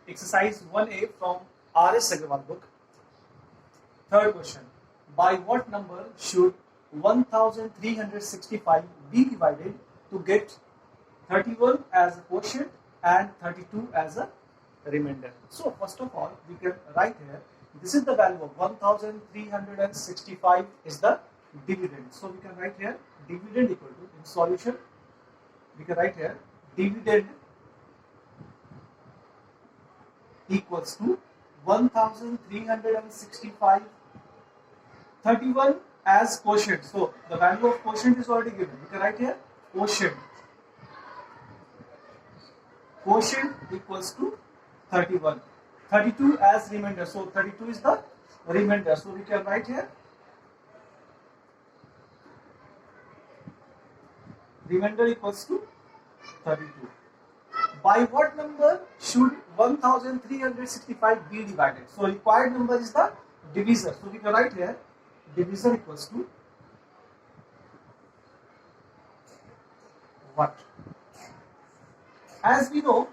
Exercise 1A from R.S. Agarwal book. Third question. By what number should 1365 be divided to get 31 as a quotient and 32 as a remainder? So first of all, we can write here, this is the value of 1365 is the dividend. So we can write here dividend equal to, in solution, we can write here dividend equals to 1365, 31 as quotient. So the value of quotient is already given. We can write here quotient. Quotient equals to 31. 32 as remainder. So 32 is the remainder. So we can write here remainder equals to 32. By what number should 1365 be divided? So required number is the divisor. So we can write here divisor equals to what? As we know,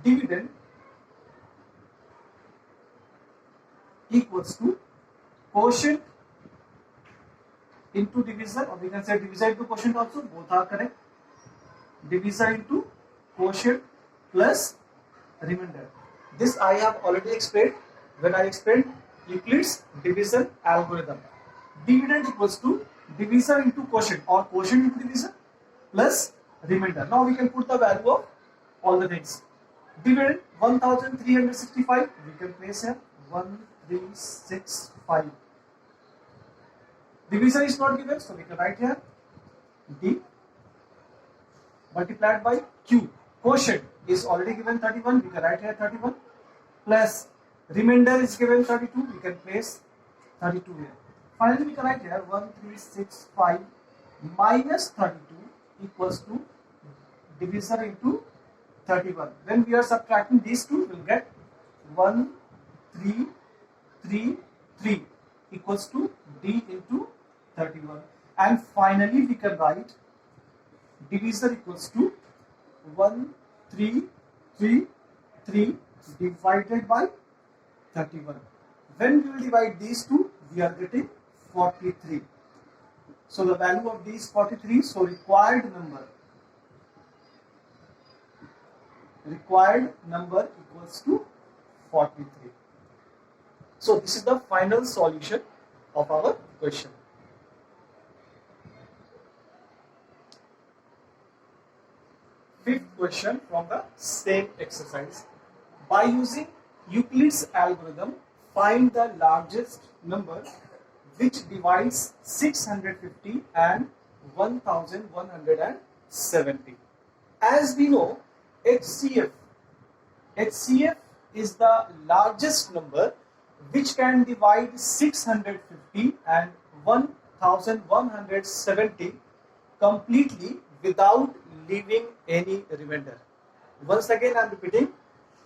dividend equals to quotient into divisor, or we can say divisor into quotient also, both are correct. Divisor into quotient plus remainder. This I have already explained when I explained Euclid's division algorithm. Dividend equals to divisor into quotient or quotient into divisor plus remainder. Now we can put the value of all the things. Dividend 1365, we can place here 1365. Divisor is not given, so we can write here D multiplied by Q. Quotient is already given 31, we can write here 31 plus remainder is given 32, we can place 32 here. Finally, we can write here 1365 minus 32 equals to divisor into 31. When we are subtracting these two, we will get 1333 equals to D into 31. And finally, we can write divisor equals to 1333 divided by 31. When we will divide these two, we are getting 43. So the value of these 43, so required number equals to 43. So this is the final solution of our question. Fifth question from the same exercise. By using Euclid's algorithm, find the largest number which divides 650 and 1170. As we know, HCF is the largest number which can divide 650 and 1170 completely without leaving any remainder. Once again I am repeating,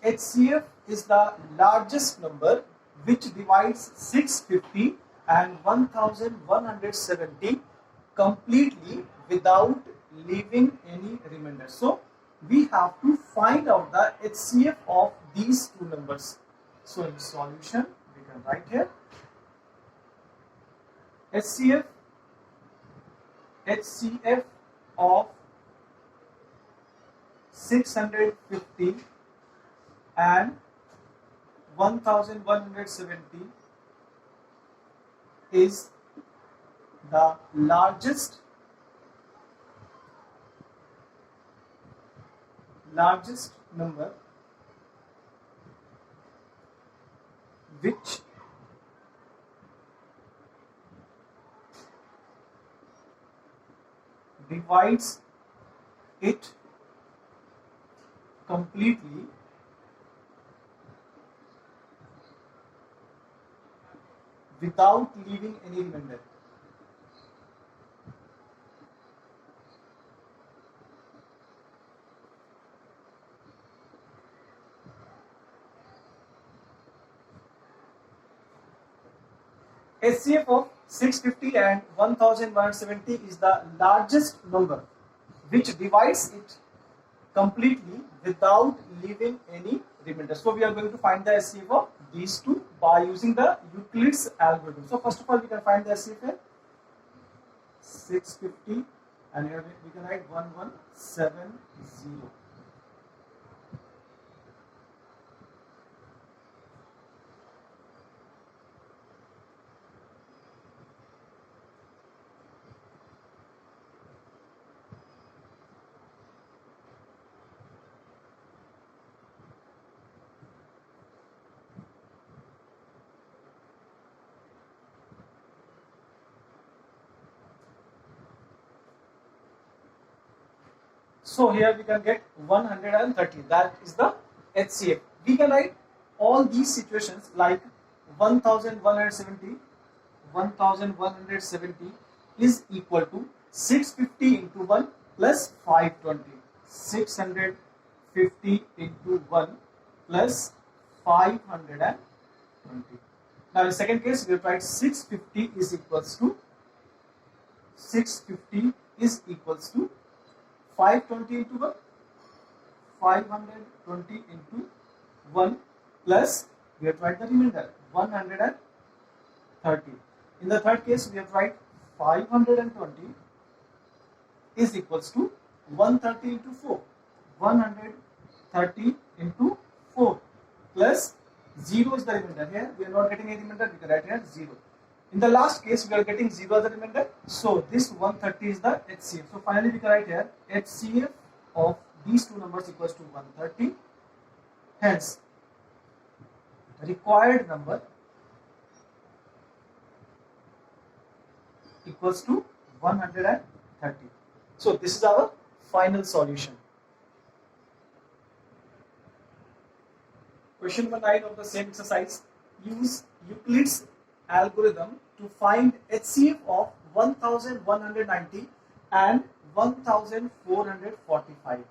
HCF is the largest number which divides 650 and 1170 completely without leaving any remainder. So we have to find out the HCF of these two numbers. So in solution, we can write here HCF of 650 and 1170 is the largest number which divides it completely without leaving any remainder. HCF of 650 and 1170 is the largest number which divides it completely without leaving any remainder. So we are going to find the HCF of these two by using the Euclid's algorithm. So first of all, we can find the HCF here, 650, and here we can write 1170. So here we can get 130. That is the HCF. We can write all these situations like 1170. 1170 is equal to 650 into 1 plus 520. 650 into 1 plus 520. Now in second case, we will write 650 is equals to 520 into 1, 520 into 1 plus, we have to write the remainder, 130. In the third case, we have to write 520 is equals to 130 into 4, 130 into 4 plus 0 is the remainder. Here we are not getting any remainder, we can write here 0. In the last case, we are getting 0 as the remainder. So this 130 is the HCF. So finally, we can write here HCF of these two numbers equals to 130. Hence, required number equals to 130. So this is our final solution. Question number 9 of the same exercise. Use Euclid's algorithm to find HCF of 1190 and 1445.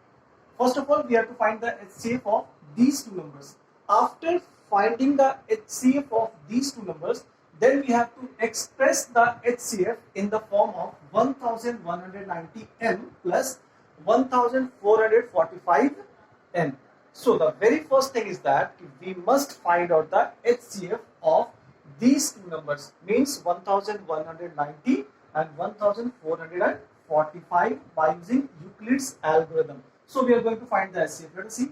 First of all, we have to find the HCF of these two numbers. After finding the HCF of these two numbers, then we have to express the HCF in the form of 1190m plus 1445n. So the very first thing is that we must find out the HCF of these two numbers, means 1190 and 1445 by using Euclid's algorithm. So we are going to find the HCF. Let us see.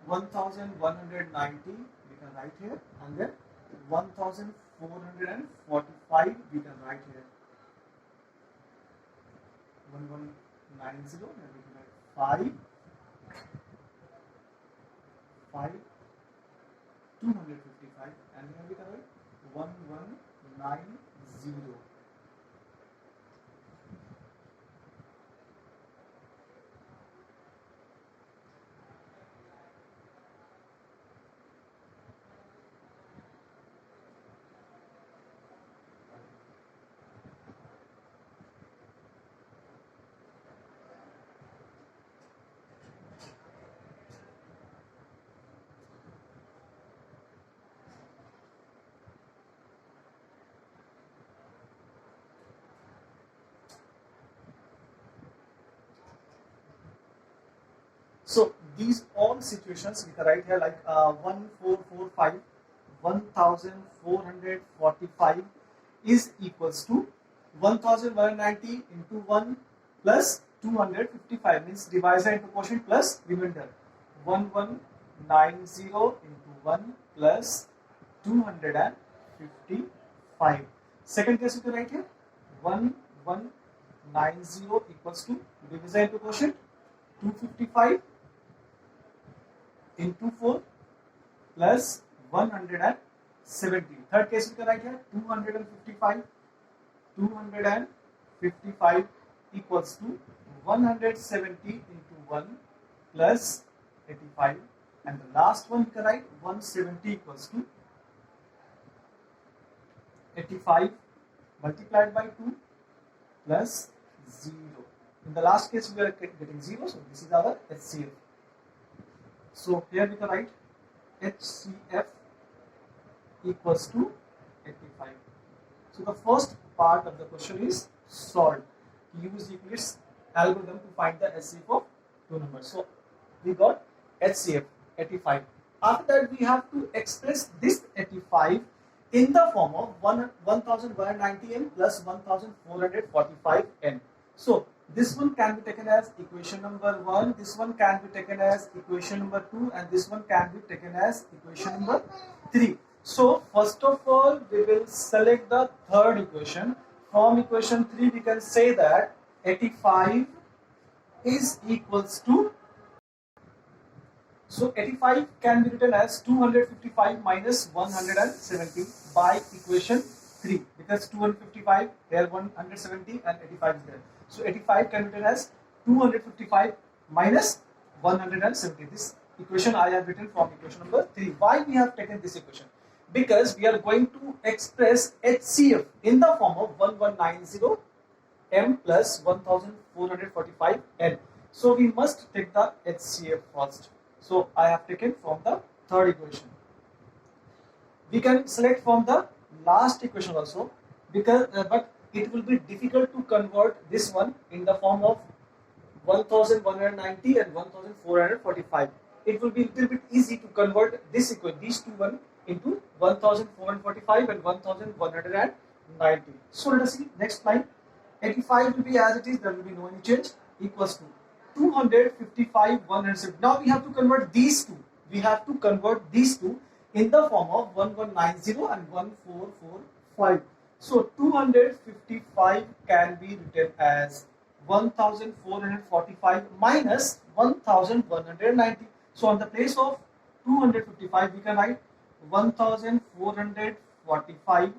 1190 we can write here, and then 1445 we can write here. 1190 and we can write 5 255, and here we can write 1190. So these all situations we can write here like 1445, 1445 is equals to 1190 into 1 plus 255, means divisor into quotient plus remainder. 1190 into 1 plus 255. Second case we can write here 1190 equals to divisor into quotient 255 into 4 plus 170. Third case we can write here 255. 255 equals to 170 into 1 plus 85, and the last one we can write 170 equals to 85 multiplied by 2 plus 0. In the last case we are getting 0, so this is our HCF. So here we can write HCF equals to 85. So the first part of the question is solved. Use Euclid's algorithm to find the HCF of two numbers. So we got HCF 85. After that, we have to express this 85 in the form of 1190n plus 1445n. So this one can be taken as equation number 1, this one can be taken as equation number 2, and this one can be taken as equation number 3. So first of all, we will select the third equation. From equation 3, we can say that 85 is equals to, so 85 can be written as 255 minus 170 by equation 3, because 255 here 170 and 85 is there. So 85 can be written as 255 minus 170. This equation I have written from equation number 3. Why we have taken this equation? Because we are going to express HCF in the form of 1190 m plus 1445 n. So we must take the HCF first. So I have taken from the third equation. We can select from the last equation also, because but it will be difficult to convert this one in the form of 1190 and 1445. It will be a little bit easy to convert this equation, these two one, into 1445 and 1190. So let us see next line. 85 will be as it is, there will be no any change, equals to 255 170. Now we have to convert these two. We have to convert these two in the form of 1190 and 1445. So 255 can be written as 1445 minus 1190. So on the place of 255, we can write 1445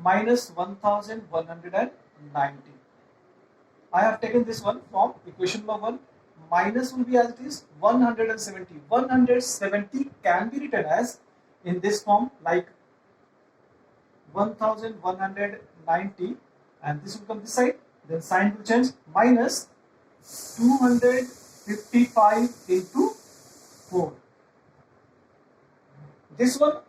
minus 1190. I have taken this one from equation number 1. Minus will be as it is 170. 170 can be written as in this form, like 1190, and this will come this side, then sign will change, minus 255 into 4. This one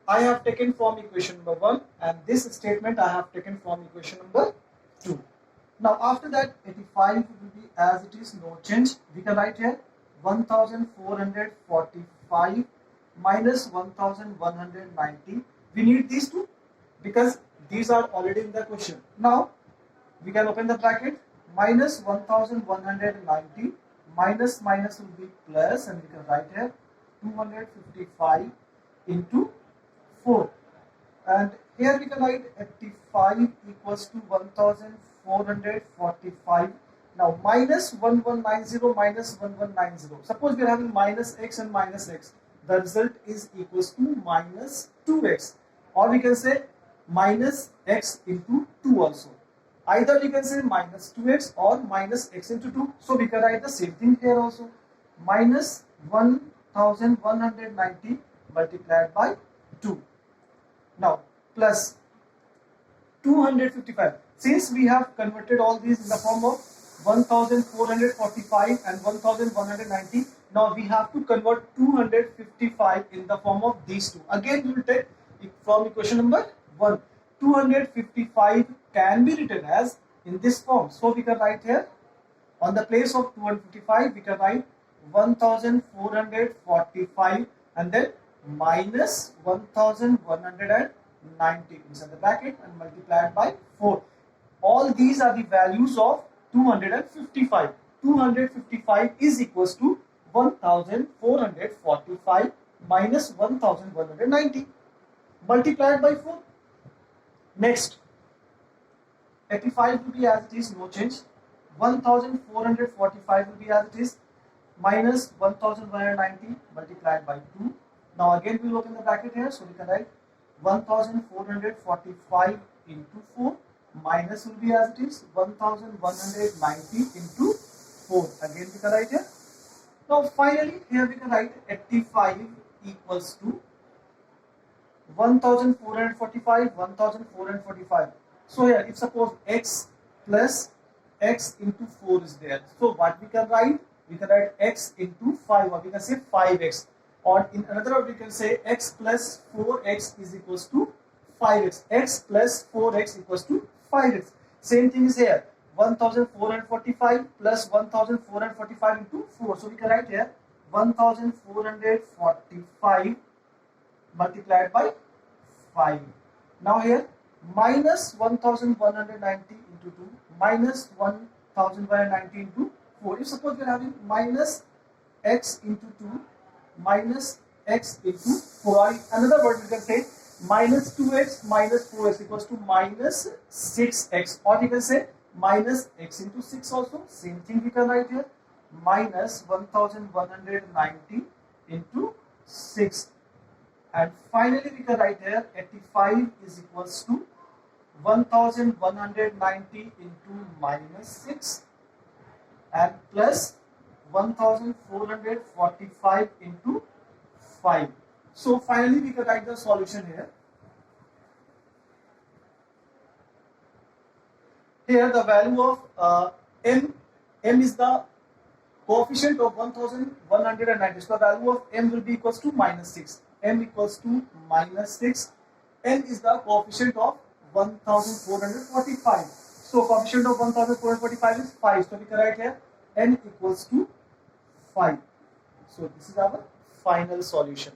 I have taken from equation number 1, and this statement I have taken from equation number 2. Now after that, 85 will be as it is, no change. We can write here 1445 minus 1190. We need these two because these are already in the question. Now we can open the bracket, minus 1190 minus minus will be plus, and we can write here 255 into 4. And here we can write 85 equals to 1445. Now minus 1190 minus 1190. Suppose we are having minus x and minus x. The result is equals to minus 2x. Or we can say minus x into 2 also. Either we can say minus 2x or minus x into 2. So we can write the same thing here also. Minus 1190 multiplied by 2. Now plus 255. Since we have converted all these in the form of 1445 and 1190, now we have to convert 255 in the form of these two. Again we will take from equation number 1. 255 can be written as in this form. So we can write here, on the place of 255 we can write 1445 and then minus 1190 inside the bracket and multiplied by 4. All these are the values of 255. 255 is equals to 1445 minus 1190 multiplied by 4. Next, 85 will be as it is, no change. 1445 will be as it is, minus 1190 multiplied by 2. Now again we will open the bracket here, so we can write 1445 into 4 minus will be as it is 1190 into 4. Again we can write here. Now finally here we can write 85 equals to 1445, 1445. So here if suppose x plus x into 4 is there. So what we can write? We can write x into 5, or we can say 5x. Or in another word we can say x plus 4x is equals to 5x. X plus 4x equals to 5x. Same thing is here. 1445 plus 1445 into 4. So we can write here 1445 multiplied by 5. Now here minus 1190 into 2 minus 1190 into 4. If suppose we are having minus x into 2 minus x into 4, or another word we can say minus 2x minus 4x equals to minus 6x, or you can say minus x into 6 also. Same thing we can write here, minus 1190 into 6. And finally we can write here 85 is equals to 1190 into minus 6 and plus 1445 into 5. So finally we can write the solution here. Here the value of m is the coefficient of 1190. So the value of m will be equals to minus 6. M equals to minus 6. N is the coefficient of 1445. So coefficient of 1445 is 5. So we can write here n equals to 5. So this is our final solution.